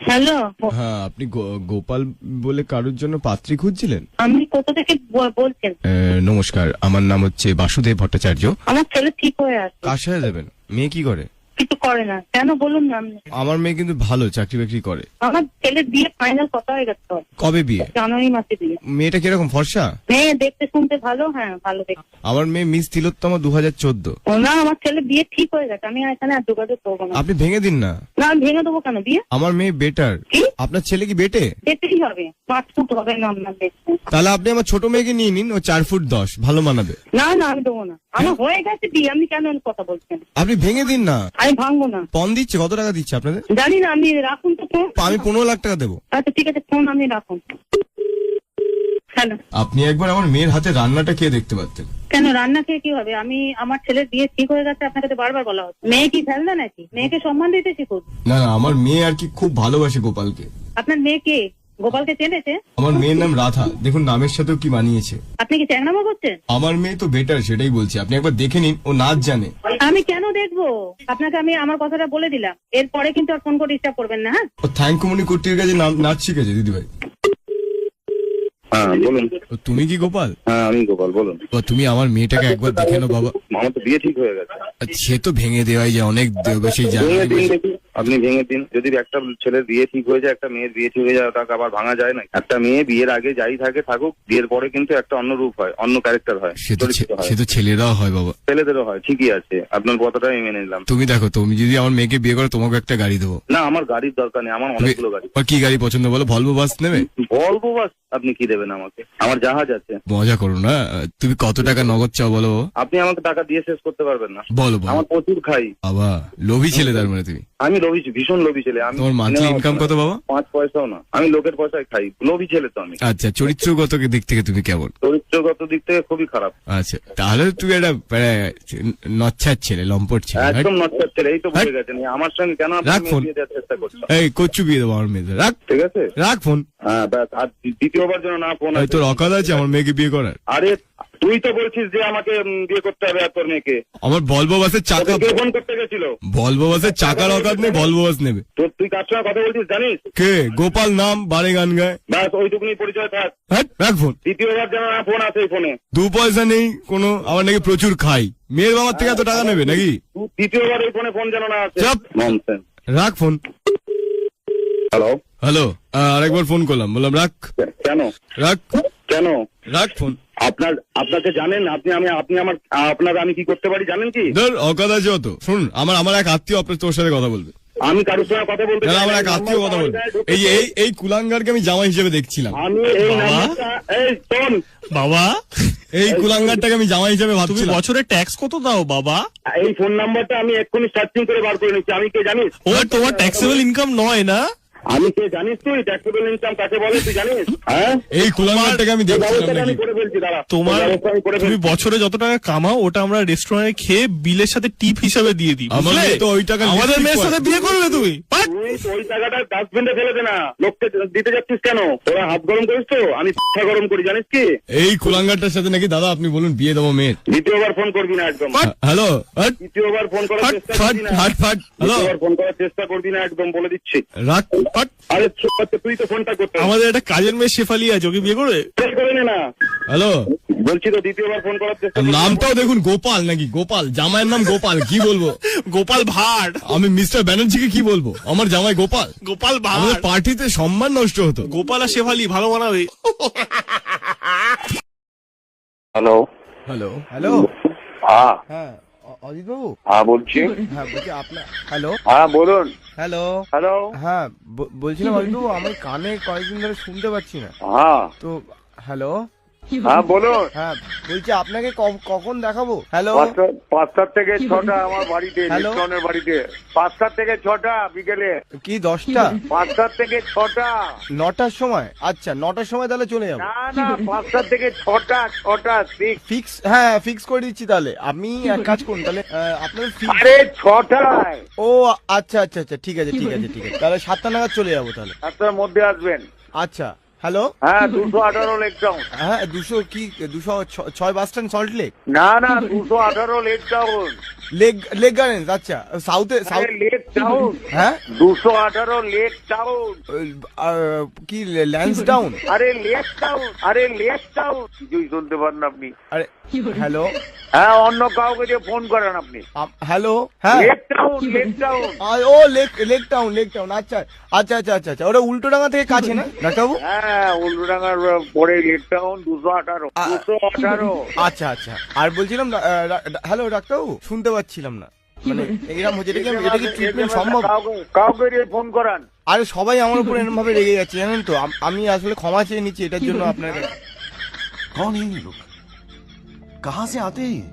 Hello, হ্যাঁ, আপনি গোপাল বলে কারোর জন্য পাত্রী খুঁজছিলেন? আপনি কোথা থেকে বলছেন? নমস্কার, আমার নাম হচ্ছে বাসুদেব ভট্টাচার্য। আমার ছেলে ঠিক হয়ে আছে। কার সাথে দেবেন? মেয়ে কি করে? কিছু করে না। কেন বলুন না আপনি? আমার মেয়ে কিন্তু ভালো চাকরি বাকরি করে। আমার ছেলের বিয়ে ফাইনাল কথা হয়ে গেছে। কবে বিয়ে? জানুয়ারি মাসে বিয়ে। মেয়েটা কিরকম, ফর্সা? মেয়ে দেখতে শুনতে ভালো, হ্যাঁ ভালো দেখতে। আমার মেয়ে মিস তিলোত্তমা 2014। না, আমার ছেলে বিয়ে ঠিক হয়ে গেছে। আমি এখানে আর যোগাযোগ করবো না। আপনি ভেঙে দিন না। না, আমি ভেঙে দেবো কেন বিয়ে? আমার মেয়ে বেটার। কি? আপনার ছেলে কি বেটে? দেখতেই হবে, 5 ফুট হবে না আপনার দেখতে। তাহলে আপনি আমার ছোট মেয়েকে নিয়ে নিন, ও 4 ফুট 10, ভালো মানাবে। না না, আমি দেবো না। আমার হয়ে গেছে বিয়ে, আপনি কেন কথা বলছেন? আপনি ভেঙে দিন না। আমি ভাঙবো না। পণ দিচ্ছে, কত টাকা দিচ্ছে আপনাদের? জানি না, আমি রাখুন তো ফোন। আমি 15 লাখ টাকা দেবো। আচ্ছা ঠিক আছে, ফোন আপনি রাখুন। হ্যালো, আপনি একবার আমার মেয়ের হাতে রান্নাটা খেয়ে দেখতে পারতেন। কেন রান্না খেয়ে কি হবে? আমার ছেলের বিয়ে ঠিক হয়ে গেছে, আপনাকে তো বারবার বলা হচ্ছে। মেয়ে কি ফেলবে নাকি? মেয়েকে সম্মান দিতে শিখুন। না না, আমার মেয়ে আর কি খুব ভালোবাসে গোপালকে। আপনার মেয়ে কে গোপালকে চেনেছে? আমার মেয়ের নাম রাধা, দেখুন নামের সাথেও কি মানিয়েছে। আপনি কি চ্যাংড়ামো করছেন? আমার মেয়ে তো বেটার, সেটাই বলছি, আপনি একবার দেখে নিন, ও নাচ জানে। আমি কেন দেখবো? আপনাকে আমি আমার কথাটা বলে দিলাম, এরপরে কিন্তু আর ফোন করে ডিস্টার্ব করবেন না। হ্যাঁ, ও থ্যাংকুমনি কুট্টির কাছে নাচ শিখেছে দিদিভাই। হ্যাঁ বলুন। তুমি কি গোপাল? হ্যাঁ আমি গোপাল, বলুন। তুমি আমার মেয়েটাকে একবার দেখে নাও বাবা। আমার তো বিয়ে ঠিক হয়ে গেছে। সে তো ভেঙে দেওয়াই যায়, অনেক বেশি ভেঙে দিন দেখি, আপনি ভেঙে দিন। যদি একটা ছেলের বিয়ে ঠিক হয়ে যায়, একটা মেয়ের বিয়ে ঠিক হয়ে যায়, তাকে আবার ভাঙা যায় না। একটা মেয়ে বিয়ের আগে যাই থাকে থাকুক, বিয়ের পরে কিন্তু একটা অন্য রূপ হয়, অন্য ক্যারেক্টার হয়, চরিত্র হয়। সে তো ছেলেরাও হয় বাবা। ছেলেদেরও হয়, ঠিকই আছে, আপনার কথাটা আমি মেনে নিলাম। তুমি দেখো, তুমি যদি আমার মেয়েকে বিয়ে করো, তোমাকে একটা গাড়ি দেবো। না, আমার গাড়ির দরকার নেই, আমার অনেকগুলো গাড়ি। আর কি গাড়ি পছন্দ বলো? ভলভো বাস নেবে? বলবো বাস আপনি কি দেবেন আমাকে? আমার জাহাজ আছে। মজা করো না। তুমি কত টাকা নগদ চাও বলো? আপনি আমাকে টাকা দিয়ে শেষ করতে পারবেন না। বলো আমার প্রচুর খাই। বাবা লোভী ছেলে তার মানে তুমি। আমি লোভী, ভীষণ লোভী ছেলে। আমি তোমার মান্থলি ইনকাম কত বাবা? 5 পয়সাও না। আমি লোকের পয়সায় খাই, লোভী ছেলে তো আমি। আচ্ছা, চরিত্রগত দিক থেকে তুমি কেমন? চরিত্রগত দিক থেকে খুবই খারাপ। আচ্ছা, তাহলে তুমি একটা নচ্ছার ছেলে, লম্পট ছেলে। একদম নচ্ছার ছেলে, এই তো বুঝে গেছেন। আমার সঙ্গে কেন আপনি রাখ ফোন। বিয়ে দেওয়ার চেষ্টা করছেন? এই কচ্ছু বিয়ে দেবো আমার মেয়েদের। রাখ, ঠিক আছে, রাখ ফোন। হ্যাঁ ব্যাস, আর দ্বিতীয়বার যেন না ফোন। তোর অকাল আছে আমার মেয়েকে বিয়ে করার? আরে তুই তো বলছিস যে আমাকে বিয়ে করতে হবে, আর তোর মেয়েকে। আমার ভলভো বাসের চাকা, কে ফোন করতে গেছিল? ভলভো বাসের চাকার অকাল নেই, ভলভো বাস নেবে। তুই কার সঙ্গে কথা বলছিস জানিস? কে? গোপাল নাম, বারে গান গায়। ব্যাস ওইটুকুনি পরিচয় থাক। হ্যাঁ, রাখ ফোন। দ্বিতীয়বার যেন না ফোন আসে এই ফোনে। 2 পয়সা নেই কোনো, আমার নাকি প্রচুর খাই। মেয়ের বাবার থেকে এত টাকা নেবে নাকি? দ্বিতীয়বার এই ফোনে ফোন যেন না আসে। চাপ। ননসেন্স। রাখ ফোন। হ্যালো হ্যালো, আরেকবার ফোন করলাম, বললাম রাখ। কেন? রাখ, কেন? রাখ ফোন। আপনাকে জানেন আমি কি করতে পারি জানেন কি? ধর অকাদ আছে অত। শুন, আমার এক আত্মীয় আপনার তোর সাথে কথা বলবে। আমি কারোর সঙ্গে কথা বলতে না, চাই আমার না। এক আত্মীয় কথা বলবে। এই কুলাঙ্গারকে আমি জামাই হিসেবে দেখছিলাম। আমি এই নাম্বারটা, এই শোন বাবা, এই কুলাঙ্গারটাকে আমি জামাই হিসেবে তুমি ভাবছিলাম। বছরে ট্যাক্স কত দাও বাবা? এই ফোন নাম্বারটা আমি এক্ষুনি সার্চিং করে বার করে নিচ্ছি। আমি কে জানিস? ও তোমার ট্যাক্সেবল ইনকাম নয় না? আমি কে জানিস? তুই ট্যাক্সেবল ইনকাম কাকে বলে তুই জানিস? হ্যাঁ, এই কুলাঙ্গারটাকে আমি দেখছিলাম ব্যবস্থাটা আমি নাকি। করে ফেলছি, দাঁড়া। তোমার ব্যবস্থা আমি করে তুমি ফেলছি। বছরে যত টাকা কামাও ওটা আমরা রেস্টুরেন্টে খেয়ে বিলের সাথে টিপ হিসাবে দিয়ে দিই। আমার বুঝলে? মেয়ে তো ওই টাকা আমাদের lipstick মেয়ের পরে। সাথে বিয়ে করবে তুমি? পাট! তুই তো ওই টাকাটা ডাস্টবিনে ফেলে দে না, লোককে দিতে যাচ্ছিস কেন? তোরা হাত গরম করিস তো, আমি গরম করি জানিস কি? এই কুলাঙ্গারটার সাথে নাকি দাদা আপনি বলুন বিয়ে দেবো মেয়ের। দ্বিতীয়বার ফোন করবি না একদম। হ্যালো, দ্বিতীয়বার ফোন করার ফাট চেষ্টা ফাট করবি না। ফাট ফাট। হ্যালো, দ্বিতীয়বার ফোন করার চেষ্টা করবি না একদম, বলে দিচ্ছি। রাখ, ফাট। আরে তুই তো ফোনটা করতে আমাদের একটা কাজের মেয়ে শেফালি আছে, ওকে বিয়ে করবে? শেষ করে নে না। হ্যালো, বলছি তো দ্বিতীয়বার ফোন করার চেষ্টা করবি না। নামটাও দেখুন গোপাল নাকি? গোপাল, জামাইয়ের নাম গোপাল, কি বলবো? গোপাল ভাট। আমি মিস্টার ব্যানার্জিকে কি বলবো? আমার জামাই গোপাল। গোপাল আমাদের ভাট। পার্টিতে সম্মান নষ্ট হতো। গোপাল আর শেফালি ভালো মানাবে। হ্যালো হ্যালো হ্যালো, হ্যাঁ হ্যাঁ অজিত বাবু। হ্যাঁ বলছি। হ্যাঁ বলছি আপনার, হ্যালো হ্যাঁ বলুন। হ্যালো হ্যালো হ্যাঁ বলছিলাম অজিত বাবু, আমি কানে কয়েকদিন ধরে শুনতে পাচ্ছি না হ্যাঁ তো। হ্যালো হ্যাঁ বলুন। হ্যাঁ বলছি আপনাকে কখন দেখাবো? হ্যালো 5টার থেকে 6টা আমার বাড়িতে, হ্যালো? লিস্টনের বাড়িতে। 5টার থেকে 6টা বিকেলে। কি 10টা? 5টার থেকে 6টা। 9টার সময়? আচ্ছা 9টার সময় তাহলে চলে যাবো। না না, 5টার থেকে 6টা, 6টা ফিক্স, হ্যাঁ ফিক্স করে দিচ্ছি তাহলে। আপনি এক কাজ করুন তাহলে, আপনার ফিক্স। আরে 6টায়। ও আচ্ছা আচ্ছা আচ্ছা, ঠিক আছে ঠিক আছে ঠিক আছে, তাহলে 7টা নাগাদ চলে যাবো তাহলে। 7টার মধ্যে আসবেন। আচ্ছা হ্যালো, হ্যাঁ 218 লেক টাউন। হ্যাঁ 206 বাস স্ট্যান্ড সল্ট লেক, না না 218 লেক টাউন। লেক গার্ডেন্স, আচ্ছা সাউথে সাউথ, লেক টাউন, হ্যাঁ 218 লেক টাউন। কি ল্যান্স ডাউন, আরে লেক টাউন, আরে লেক টাউন, কিছুই শুনতে পান না আপনি। আরে হ্যালো, হ্যাঁ অন্য কাউকে দিয়ে ফোন করেন আপনি। হ্যালো, হ্যাঁ লেক টাউন, লেক টাউন। ও লেক টাউন, আচ্ছা আচ্ছা আচ্ছা আচ্ছা আচ্ছা, ওটা উল্টোডাঙ্গা থেকে কাছে না ডাক্তারবাবু? হ্যাঁ উল্টোডাঙ্গার পরে লেক টাউন 218 218। আচ্ছা আচ্ছা, আর বলছিলাম হ্যালো ডাক্তারবাবু, শুনতে পাচ্ছিলাম না, মানে এরকম হচ্ছে, এটা কি ট্রিটমেন্ট সম্ভব? কাউকে দিয়ে ফোন করান। আরে সবাই আমার উপর এরকম ভাবে রেগে যাচ্ছে জানেন তো, আমি আসলে ক্ষমা চেয়ে নিচ্ছি এটার জন্য আপনার কাছে। कौन है ये लोग, कहाँ से आते हैं ये?